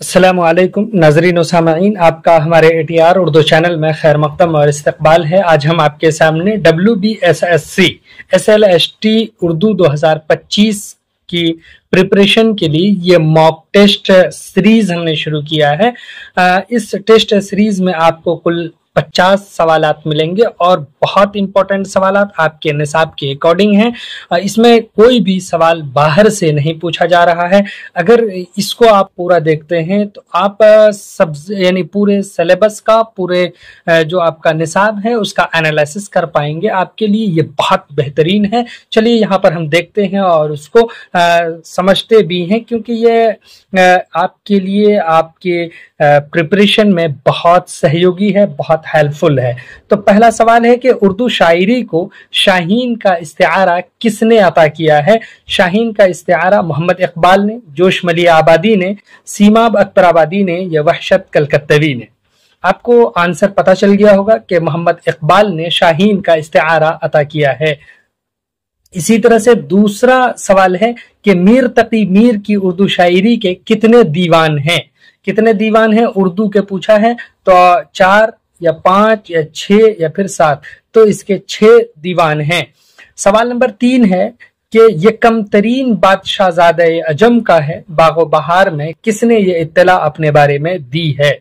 अस्सलामुअलैकुम नाज़रीन व सामईन, आपका हमारे ATR उर्दू चैनल में खैर मक़दम और इस्तक़बाल है। आज हम आपके सामने WBSSC SLST उर्दू 2025 की प्रिपरेशन के लिए ये मॉक टेस्ट सीरीज हमने शुरू किया है। इस टेस्ट सीरीज में आपको कुल 50 सवालात मिलेंगे और बहुत इंपॉर्टेंट सवालात आपके निसाब के अकॉर्डिंग हैं। इसमें कोई भी सवाल बाहर से नहीं पूछा जा रहा है। अगर इसको आप पूरा देखते हैं तो आप सब यानी पूरे सिलेबस का पूरे जो आपका निसाब है उसका एनालिसिस कर पाएंगे। आपके लिए ये बहुत बेहतरीन है। चलिए यहाँ पर हम देखते हैं और उसको समझते भी हैं, क्योंकि ये आपके लिए आपके प्रिपरेशन में बहुत सहयोगी है, बहुत हेल्पफुल है। तो पहला सवाल है कि उर्दू शायरी को शाहीन का इस्तिआरा किसने अता किया है? शाहीन का इस्तिआरा मोहम्मद इकबाल ने, जोश मली आबादी ने, सीमाब अख्तर आबादी ने या वहशत कलकत्तवी ने? आपको आंसर पता चल गया होगा कि मोहम्मद इकबाल ने शाहीन का इस्तिआरा अता किया है। इसी तरह से दूसरा सवाल है कि मीर तकी मीर की उर्दू शायरी के कितने दीवान हैं? कितने दीवान हैं उर्दू के पूछा है, तो 4 या 5 या 6 या फिर 7, तो इसके 6 दीवान हैं। सवाल नंबर 3 है कि ये कमतरीन बादशाहज़ादे अजम का है बागो बहार में किसने ये इत्तला अपने बारे में दी है?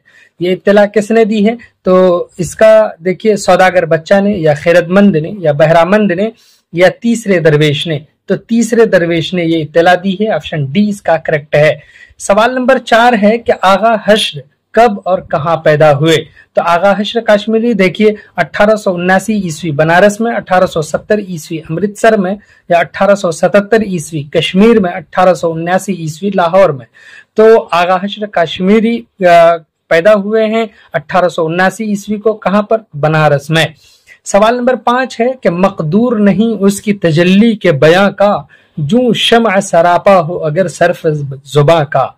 ये इत्तला किसने दी है? तो इसका देखिए, सौदागर बच्चा ने या खैरतमंद ने या बहरामंद ने या तीसरे दरवेश ने? तो तीसरे दरवेश ने ये इत्तला दी है। ऑप्शन डी इसका करेक्ट है। सवाल नंबर 4 है कि आगा हश्र कब और कहां पैदा हुए? तो आगा हश्र काश्मीरी देखिए 1879 ईस्वी बनारस में, 1870 ईस्वी अमृतसर में या 1877 ईस्वी कश्मीर में, 1879 ईस्वी लाहौर में। तो आगा हश्र काश्मीरी पैदा हुए हैं 1879 ईस्वी को। कहां पर? बनारस में। सवाल नंबर 5 है कि मकदूर नहीं उसकी तजल्ली के बयां का, जूं शम्अ सरापा हो अगर सर्फ जुबां का।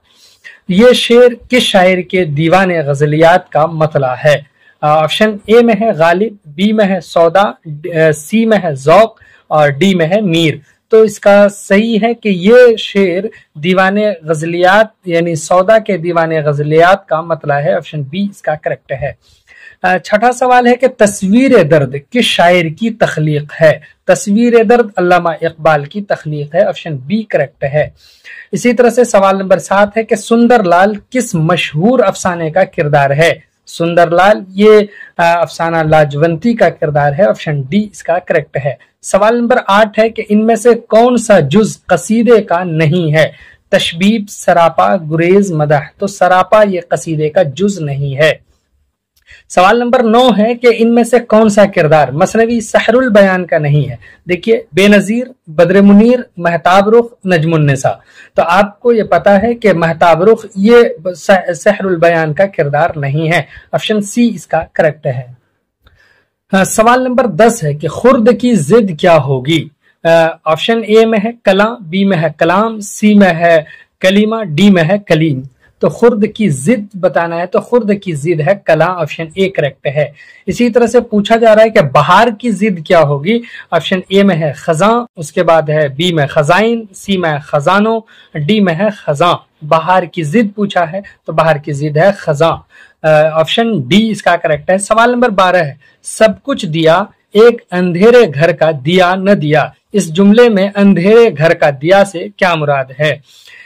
ये शेर किस शायर के दीवाने गजलियात का मतला है? ऑप्शन ए में है गालिब, बी में है सौदा, सी में है ज़ौक और डी में है मीर। तो इसका सही है कि ये शेर दीवाने गजलियात यानी सौदा के दीवाने गजलियात का मतला है। ऑप्शन बी इसका करेक्ट है। छठा सवाल है कि तस्वीर दर्द किस शायर की तख्लीक है? तस्वीर दर्द अल्लामा इकबाल की तख्लीक है। ऑप्शन बी करेक्ट है। इसी तरह से सवाल नंबर 7 है कि सुंदरलाल किस मशहूर अफसाने का किरदार है? सुंदरलाल ये अफसाना लाजवंती का किरदार है। ऑप्शन डी इसका करेक्ट है। सवाल नंबर 8 है कि इनमें से कौन सा जुज कसीदे का नहीं है? तशबीब, सरापा, गुरेज, मदह। तो सरापा ये कसीदे का जुज नहीं है। सवाल नंबर 9 है कि इनमें से कौन सा किरदार मसनवी सहरुल बयान का नहीं है? देखिए, बेनजीर, बद्र मुनीर, महताब रुख, नजमुन्निसा। तो आपको ये पता है कि महताब रुख ये सहरुल बयान का किरदार नहीं है। ऑप्शन सी इसका करेक्ट है। सवाल नंबर 10 है कि खुर्द की जिद क्या होगी? ऑप्शन ए में है कलाम, बी में है कलाम, सी में है कलीमा, डी में है कलीम। तो खुर्द की जिद बताना है तो खुर्द की जिद है कला। ऑप्शन ए करेक्ट है। इसी तरह से पूछा जा रहा है कि बहार की जिद क्या होगी? ऑप्शन ए में है खजां, उसके बाद है बी में खजाइन, सी में खजानो, डी में है खजां। बहार की जिद पूछा है तो बहार की जिद है खजां। ऑप्शन डी इसका करेक्ट है। सवाल नंबर 12 है सब कुछ दिया एक अंधेरे घर का दिया न दिया। इस जुमले में अंधेरे घर का दिया से क्या मुराद है?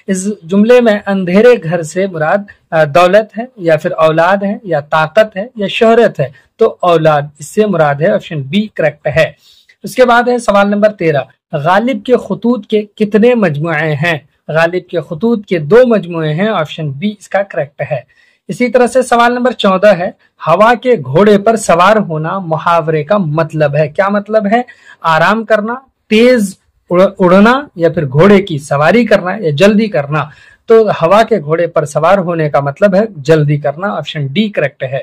इस जुमले में अंधेरे घर से मुराद दौलत है या फिर औलाद है या ताकत है या शोहरत है? तो औलाद इससे मुराद है। ऑप्शन बी करेक्ट है। उसके बाद है सवाल नंबर 13 गालिब के खुतूत के कितने मजमुए हैं? गालिब के खुतूत के 2 मजमुए हैं। ऑप्शन बी इसका करेक्ट है। इसी तरह से सवाल नंबर 14 है हवा के घोड़े पर सवार होना मुहावरे का मतलब है? क्या मतलब है? आराम करना, तेज उड़ना या फिर घोड़े की सवारी करना या जल्दी करना। तो हवा के घोड़े पर सवार होने का मतलब है जल्दी करना। ऑप्शन डी करेक्ट है।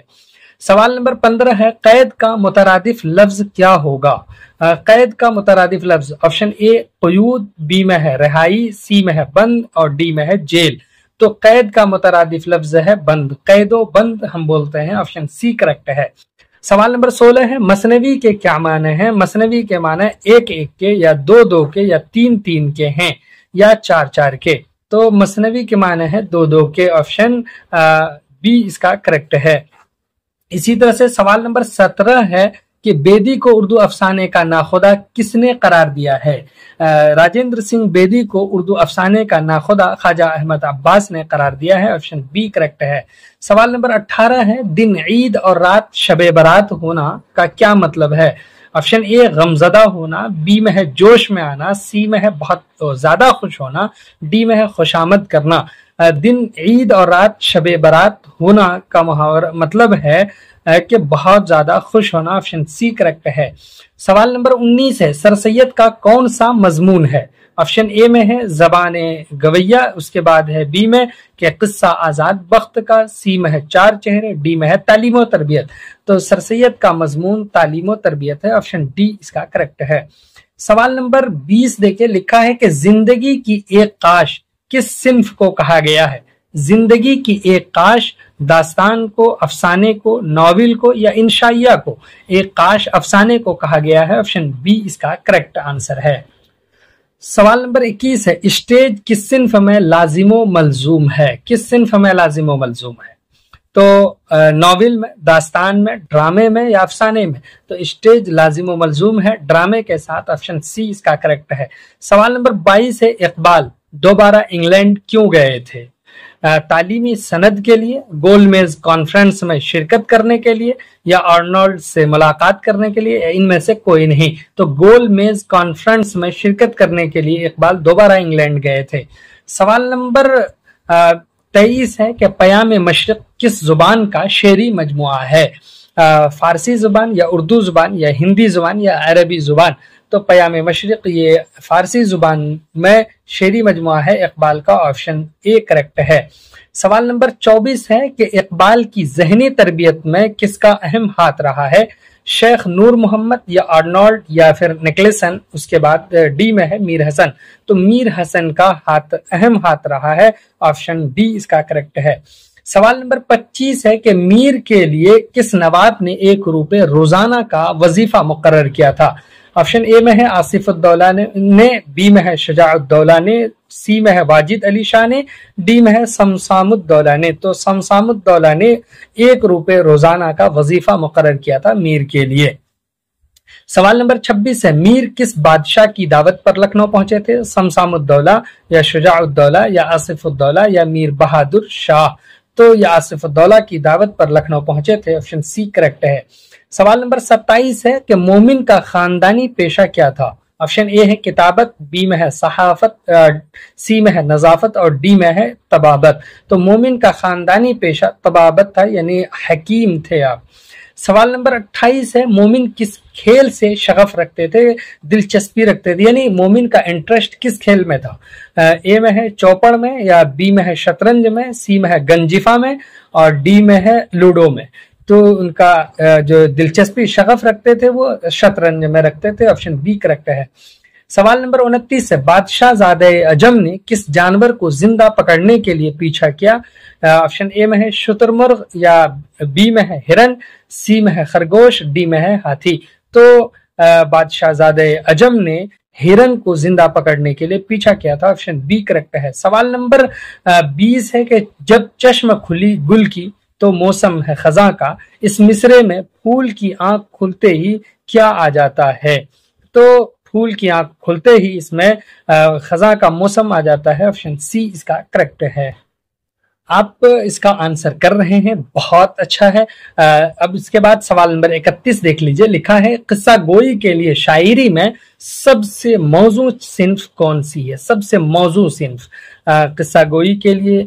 सवाल नंबर 15 है कैद का मुतरादिफ लफ्ज क्या होगा? कैद का मुतरादिफ लफ्ज ऑप्शन ए क़यूद, बी में है रिहाई, सी में है बंद और डी में है जेल। तो कैद का मुतरादिफ लफ्ज है बंद। कैदो बंद हम बोलते हैं। ऑप्शन सी करेक्ट है। सवाल नंबर 16 है मसनवी के क्या माने हैं? मसनवी के माने 1-1 के या 2-2 के या 3-3 के हैं या 4-4 के। तो मसनवी के माने है दो दो के, ऑप्शन बी इसका करेक्ट है। इसी तरह से सवाल नंबर 17 है कि बेदी को उर्दू अफसाने का नाखुदा किसने करार दिया है? राजेंद्र सिंह बेदी को उर्दू अफसाने का नाखुदा ख्वाजा अहमद अब्बास ने करार दिया है, ऑप्शन बी करेक्ट है। सवाल नंबर 18 है दिन ईद और रात शबे बारात होना का क्या मतलब है? ऑप्शन ए गमजदा होना, बी में है जोश में आना, सी में है बहुत ज्यादा खुश होना, डी में है खुशामद करना। दिन ईद और रात शबे बारात होना का मुहावरा मतलब है कि बहुत ज्यादा खुश होना, ऑप्शन सी करेक्ट है। सवाल नंबर 19 है सर सैयद का कौन सा मजमून है? ऑप्शन ए में है ज़बाने गवैया, उसके बाद है बी में कि किस्सा आजाद बख्त का, सी में है चार चेहरे, डी में है तालीम और तरबियत। तो सर सैयद का मजमून तालीम और तरबियत है, ऑप्शन डी इसका करेक्ट है। सवाल नंबर 20 देखिए, लिखा है कि जिंदगी की एक काश किस सिन्फ को कहा गया है? जिंदगी की एक काश दास्तान को, अफसाने को, नॉवेल को या इंशाइया को? एक काश अफसाने को कहा गया है, ऑप्शन बी इसका करेक्ट आंसर है। सवाल नंबर 21 है स्टेज किस सिन्फ में लाजिमो मलजूम है? किस सिन्फ में लाजिमो मलजूम है? तो नॉवेल में, दास्तान में, ड्रामे में या अफसाने में? तो स्टेज लाजिमो मलजूम है ड्रामे के साथ, ऑप्शन सी इसका करेक्ट है। सवाल नंबर 22 है इकबाल दोबारा इंग्लैंड क्यों गए थे? तालीमी सनद के लिए, गोलमेज कॉन्फ्रेंस में शिरकत करने के लिए या आर्नोल्ड से मुलाकात करने के लिए, इनमें से कोई नहीं। तो गोलमेज कॉन्फ्रेंस में शिरकत करने के लिए इकबाल दोबारा इंग्लैंड गए थे। सवाल नंबर 23 है कि पयाम मशरिक किस जुबान का शेरी मजमुआ है? फारसी जुबान या उर्दू जुबान या हिंदी जुबान या अरबी जुबान? तो पयाम मशरिक ये फारसी जुबान में शेरी मजमुआ है, इकबाल का ऑप्शन ए करेक्ट है। सवाल नंबर 24 है कि इकबाल की ज़हनी तरबियत में किसका अहम हाथ रहा है? शेख नूर मोहम्मद या आर्नोल्ड या फिर निकलसन? उसके बाद डी में है मीर हसन। तो मीर हसन का अहम हाथ रहा है, ऑप्शन डी इसका करेक्ट है। सवाल नंबर 25 है कि मीर के लिए किस नवाब ने 1 रुपए रोजाना का वजीफा मुकर्रर किया था? ऑप्शन ए में है आसिफ उद्दौला ने, बी में है शुजाउद्दौला ने, सी में है वाजिद अली शाह ने, डी में है समसामुद्दौला ने। तो समसामुद्दौला ने 1 रुपए रोजाना का वजीफा मुकर्रर किया था मीर के लिए। सवाल नंबर 26 है मीर किस बादशाह की दावत पर लखनऊ पहुंचे थे? समसामुद्दौला या शुजाउद्दौला या आसिफुद्दौला या मीर बहादुर शाह? तो ये आसिफुद्दौला की दावत पर लखनऊ पहुंचे थे, ऑप्शन सी करेक्ट है। सवाल नंबर 27 है कि मोमिन का खानदानी पेशा क्या था? ऑप्शन ए है किताबत, बी में है सहाफत, सी में है नजाफत और डी में है तबाबत। तो मोमिन का खानदानी पेशा तबाबत था, यानी हकीम थे आप। सवाल नंबर 28 है मोमिन किस खेल से शगफ रखते थे, दिलचस्पी रखते थे, यानी मोमिन का इंटरेस्ट किस खेल में था? ए में है चौपड़ में या बी में है शतरंज में, सी में है गंजिफा में और डी में है लूडो में? तो उनका जो दिलचस्पी शगफ रखते थे वो शतरंज में रखते थे, ऑप्शन बी करेक्ट है। सवाल नंबर 29 है बादशाह ज़ादे अजम ने किस जानवर को जिंदा पकड़ने के लिए पीछा किया? ऑप्शन ए में है शुतुरमुर्ग या बी में है हिरन, सी में है खरगोश, डी में है हाथी? तो बादशाह ज़ादे अजम ने हिरन को जिंदा पकड़ने के लिए पीछा किया था, ऑप्शन बी करेक्ट है। सवाल नंबर 20 है कि जब चश्म खुली गुल की तो मौसम है खजा का, इस मिसरे में फूल की आंख खुलते ही क्या आ जाता है? तो फूल की आंख खुलते ही इसमें खजा का मौसम आ जाता है, ऑप्शन सी इसका करेक्ट है। आप इसका आंसर कर रहे हैं, बहुत अच्छा है। अब इसके बाद सवाल नंबर 31 देख लीजिए, लिखा है किस्सा गोई के लिए शायरी में सबसे मौजू सिन्फ कौन सी है? सबसे मौजू सिन्फ किस्सा गोई के लिए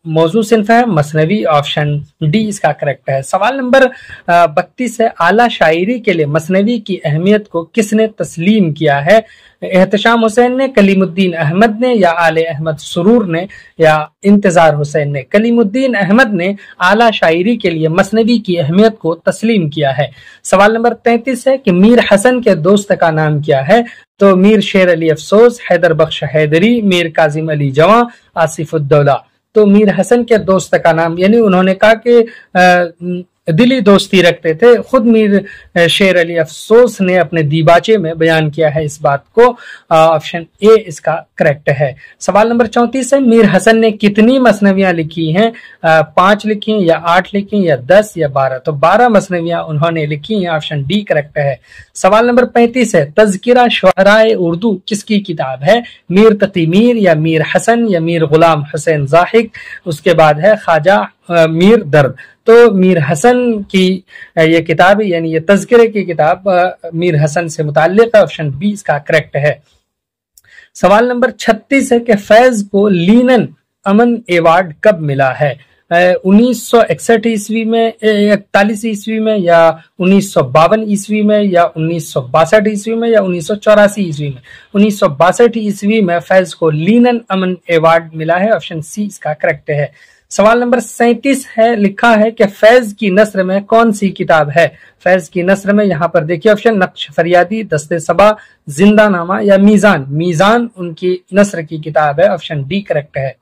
मौजू सिन्फ है मसनवी, ऑप्शन डी इसका करेक्ट है। सवाल नंबर 32 है आला शायरी के लिए मसनवी की अहमियत को किसने तस्लीम किया है? एहतशाम हुसैन ने, कलीमुद्दीन अहमद ने या आले अहमद सुरूर ने या इंतजार हुसैन ने? कलीमुद्दीन अहमद ने आला शायरी के लिए मसनवी की अहमियत को तस्लीम किया है। सवाल नंबर 33 है कि मीर हसन के दोस्त का नाम क्या है? तो मीर शेर अली अफसोस, हैदर बख्श हैदरी, मीर काजिम अली जवां, आसिफुद्दौला। तो मीर हसन के दोस्त का नाम, यानी उन्होंने कहा कि दिली दोस्ती रखते थे। खुद मीर शेर अली अफसोस ने अपने दीबाचे में बयान किया है इस बात को। ऑप्शन ए इसका करेक्ट है। सवाल नंबर 34 है, मीर हसन ने कितनी मसनवियां लिखी हैं? 5 लिखी हैं या 8 लिखी हैं या 10 या 12? तो 12 मसनवियां उन्होंने लिखी हैं। ऑप्शन डी करेक्ट है। सवाल नंबर 35 है, तज़किरा शुअराए उर्दू किसकी किताब है? मीर तकी मीर या मीर हसन या मीर गुलाम हुसैन ज़ाहिक? उसके बाद है ख्वाजा मीर दर्द। तो मीर हसन की ये किताब यानी ये तज़किरे की किताब मीर हसन से मुताल्लिक है। ऑप्शन बी इसका करेक्ट है। सवाल नंबर 36 है कि फैज को लीनन अमन एवार्ड कब मिला है? 1961 ईस्वी में, 41 ईस्वी में, या 1952 ईस्वी में, या 1962 ईस्वी में, या 1984 ईस्वी में? 1962 ईस्वी में फैज को लीनन अमन एवार्ड मिला है। ऑप्शन सी इसका करेक्ट है। सवाल नंबर 37 है, लिखा है कि फैज की नस्र में कौन सी किताब है? फैज की नस्र में यहाँ पर देखिए ऑप्शन, नक्श फरियादी, दस्ते सबा, जिंदा नामा या मीजान? मीजान उनकी नस्र की किताब है। ऑप्शन डी करेक्ट है।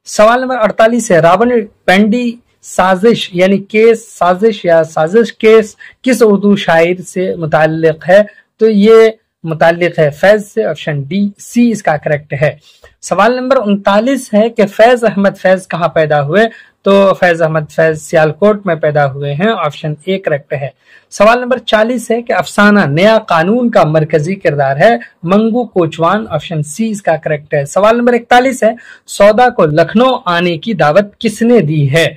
सवाल नंबर 48 है, रावण पेंडी साजिश यानी केस साजिश या साजिश केस किस उर्दू शायर से मुताल्लिक है? तो ये मुताल्लिक है फैज से। ऑप्शन डी सी इसका करेक्ट है। सवाल नंबर 39 है कि फैज अहमद फैज कहाँ पैदा हुए? तो फैज अहमद फैज सियालकोट में पैदा हुए हैं। ऑप्शन ए करेक्ट है। सवाल नंबर 40 है कि अफसाना नया कानून का मरकजी किरदार है? मंगू कोचवान? ऑप्शन सी इसका करेक्ट है। सवाल नंबर 41 है, सौदा को लखनऊ आने की दावत किसने दी है?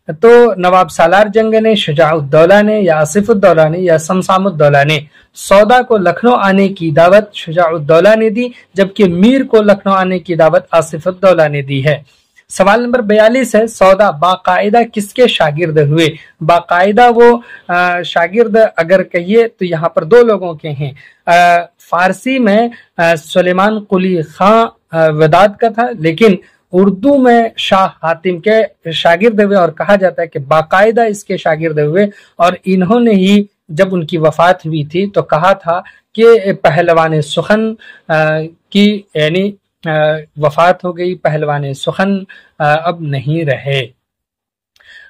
तो नवाब सालार जंग ने, शुजाउद्दौला ने, या आसिफुद्दौला ने, या शमशामुद्दौला ने? सौदा को लखनऊ आने की दावत शुजाउद्दौला ने दी, जबकि मीर को लखनऊ आने की दावत आसिफुद्दौला ने दी है। सवाल नंबर 42 है, सौदा बाकायदा किसके शागिर्द हुए? बाकायदा वो शागिर्द अगर कहिए तो यहाँ पर 2 लोगों के हैं। फारसी में सुलेमान कुली खां वदाद का था, लेकिन उर्दू में शाह हातिम के शागिर्द हुए और कहा जाता है कि बाकायदा इसके शागिर्द हुए। और इन्होंने ही जब उनकी वफात हुई थी तो कहा था कि पहलवान सुखन की यानी वफात हो गई, पहलवान सुखन अब नहीं रहे।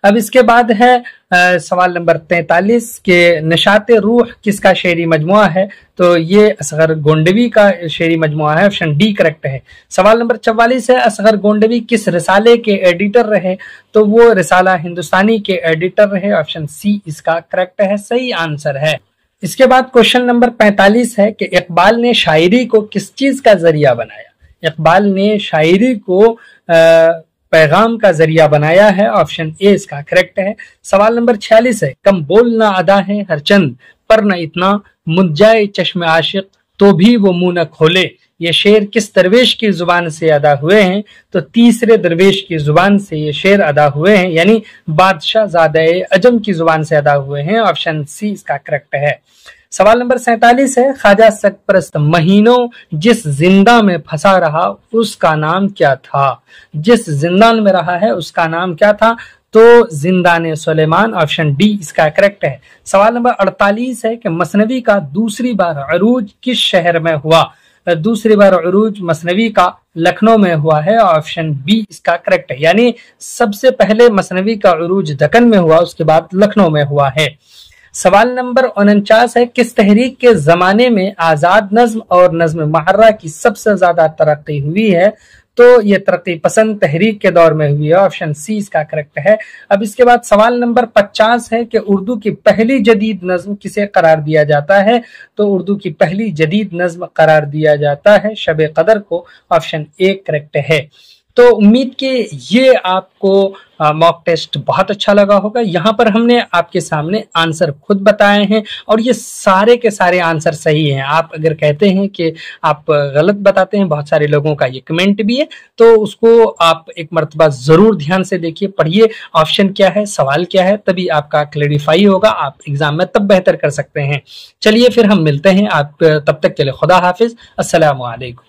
अब इसके बाद है सवाल नंबर 43 के नशाते रूह किसका शेरी मजमुआ है? तो ये असगर गोंडवी का शेरी मजमुआ है। ऑप्शन डी करेक्ट है। सवाल नंबर 44 है, असगर गोंडवी किस रिसाले के एडिटर रहे? तो वो रिसाला हिंदुस्तानी के एडिटर रहे। ऑप्शन सी इसका करेक्ट है, सही आंसर है। इसके बाद क्वेश्चन नंबर 45 है कि इकबाल ने शायरी को किस चीज का जरिया बनाया? इकबाल ने शायरी को पैगाम का जरिया बनाया है। ऑप्शन ए इसका करेक्ट है। सवाल नंबर 46 है, कम बोल ना अदा है हर चंद पर न इतना, मुझ जाए चश्म आशिक तो भी वो मुंह न खोले? ये शेर किस दरवेश की जुबान से अदा हुए हैं? तो तीसरे दरवेश की जुबान से ये शेर अदा हुए हैं, यानी बादशाह ज़ादे अजम की जुबान से अदा हुए हैं। ऑप्शन सी इसका करेक्ट है। सवाल नंबर 47 है, ख्वाजा सरपरस्त महीनों जिस जिंदा में फंसा रहा उसका नाम क्या था? जिस जिंदान में रहा है उसका नाम क्या था? तो जिंदान सुलेमान। ऑप्शन डी इसका करेक्ट है। सवाल नंबर 48 है कि मसनवी का दूसरी बार अरूज किस शहर में हुआ? दूसरी बार अरूज मसनवी का लखनऊ में हुआ है। ऑप्शन बी इसका करेक्ट है, यानी सबसे पहले मसनवी का अरूज दक्कन में हुआ, उसके बाद लखनऊ में हुआ है। सवाल नंबर 49 है, किस तहरीक के जमाने में आजाद नज्म और नज्म महर्रा की सबसे ज्यादा तरक्की हुई है? तो ये तरक्की पसंद तहरीक के दौर में हुई है। ऑप्शन सी इसका करेक्ट है। अब इसके बाद सवाल नंबर 50 है कि उर्दू की पहली जदीद नज्म किसे करार दिया जाता है? तो उर्दू की पहली जदीद नज्म करार दिया जाता है शब कदर को। ऑप्शन ए करेक्ट है। तो उम्मीद कि ये आपको मॉक टेस्ट बहुत अच्छा लगा होगा। यहाँ पर हमने आपके सामने आंसर खुद बताए हैं और ये सारे के सारे आंसर सही हैं। आप अगर कहते हैं कि आप गलत बताते हैं, बहुत सारे लोगों का ये कमेंट भी है, तो उसको आप एक मर्तबा जरूर ध्यान से देखिए, पढ़िए ऑप्शन क्या है, सवाल क्या है, तभी आपका क्लैरिफाई होगा। आप एग्जाम में तब बेहतर कर सकते हैं। चलिए फिर हम मिलते हैं। आप तब तक के लिए खुदा हाफिज, अस्सलामु अलैकुम।